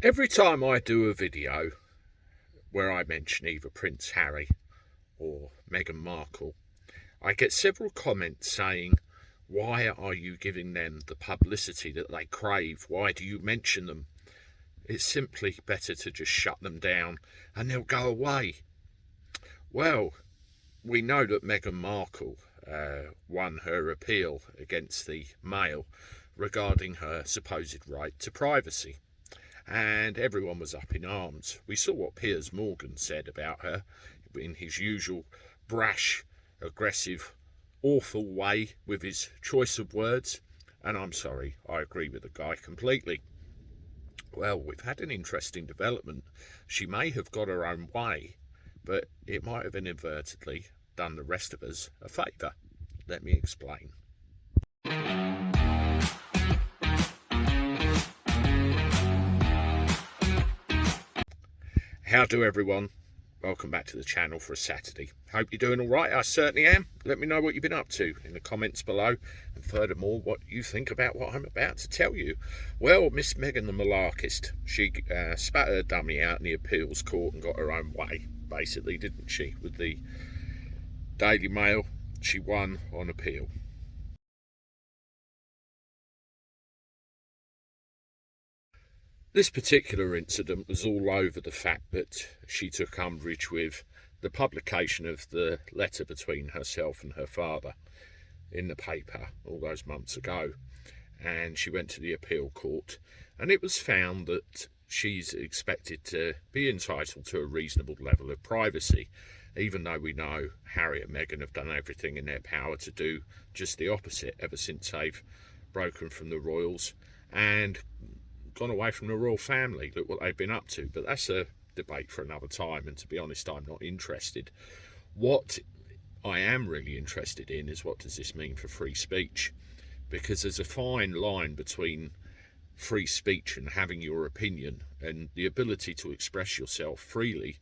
Every time I do a video where I mention either Prince Harry or Meghan Markle, I get several comments saying, why are you giving them the publicity that they crave? Why do you mention them? It's simply better to just shut them down and they'll go away. Well, we know that Meghan Markle won her appeal against the Mail regarding her supposed right to privacy. And everyone was up in arms. We saw what Piers Morgan said about her in his usual brash, aggressive, awful way with his choice of words. And I'm sorry, I agree with the guy completely. Well, we've had an interesting development. She may have got her own way, but it might have inadvertently done the rest of us a favour. Let me explain. How do everyone? Welcome back to the channel for a Saturday. Hope you're doing all right. I certainly am. Let me know what you've been up to in the comments below, and furthermore what you think about what I'm about to tell you. Well, Miss Meghan the Malarkist, she spat her dummy out in the appeals court and got her own way, basically, didn't she? With the Daily Mail, she won on appeal. This particular incident was all over the fact that she took umbrage with the publication of the letter between herself and her father in the paper all those months ago. And she went to the appeal court, and it was found that she's expected to be entitled to a reasonable level of privacy, even though we know Harry and Meghan have done everything in their power to do just the opposite ever since they've broken from the royals and gone away from the royal family. Look what they've been up to. But that's a debate for another time, and to be honest, I'm not interested. What I am really interested in is, what does this mean for free speech? Because there's a fine line between free speech and having your opinion and the ability to express yourself freely,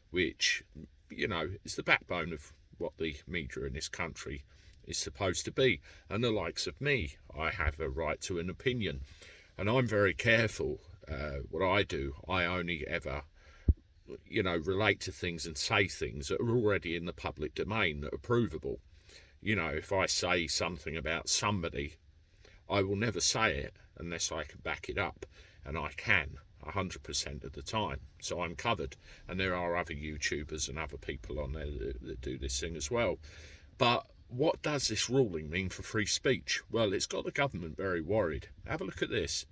which, you know, is the backbone of what the media in this country is supposed to be. And the likes of me, I have a right to an opinion. And I'm very careful what I do. I only ever, relate to things and say things that are already in the public domain, that are provable. If I say something about somebody, I will never say it unless I can back it up. And I can 100% of the time. So I'm covered. And there are other YouTubers and other people on there that do this thing as well. But what does this ruling mean for free speech? Well, it's got the government very worried. Have a look at this.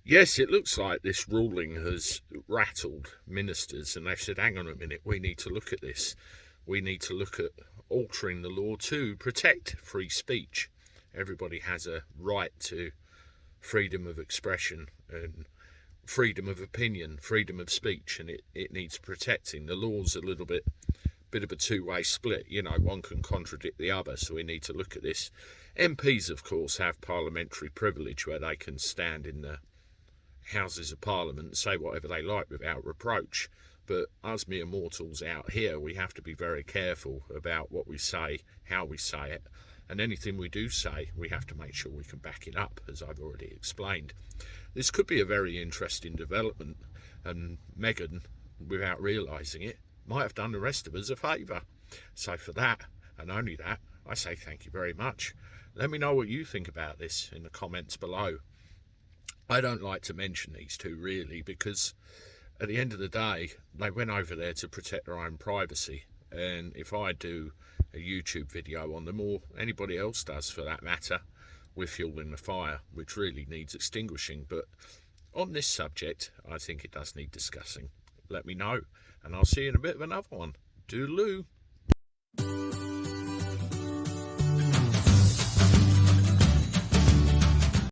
Yes, it looks like this ruling has rattled ministers, and they've said, hang on a minute, we need to look at this. We need to look at altering the law to protect free speech. Everybody has a right to freedom of expression and freedom of opinion, freedom of speech, and it needs protecting. The law's a little bit of a two-way split. One can contradict the other, so we need to look at this. MPs, of course, have parliamentary privilege where they can stand in the Houses of Parliament and say whatever they like without reproach. But us mere mortals out here, we have to be very careful about what we say, how we say it, and anything we do say, we have to make sure we can back it up, as I've already explained. This could be a very interesting development, and Meghan, without realising it, might have done the rest of us a favour. So for that, and only that, I say thank you very much. Let me know what you think about this in the comments below. I don't like to mention these two, really, because at the end of the day, they went over there to protect their own privacy. And if I do a YouTube video on them, or anybody else does for that matter, we're fueling the fire, which really needs extinguishing. But on this subject, I think it does need discussing. Let me know, and I'll see you in a bit of another one. Toodaloo.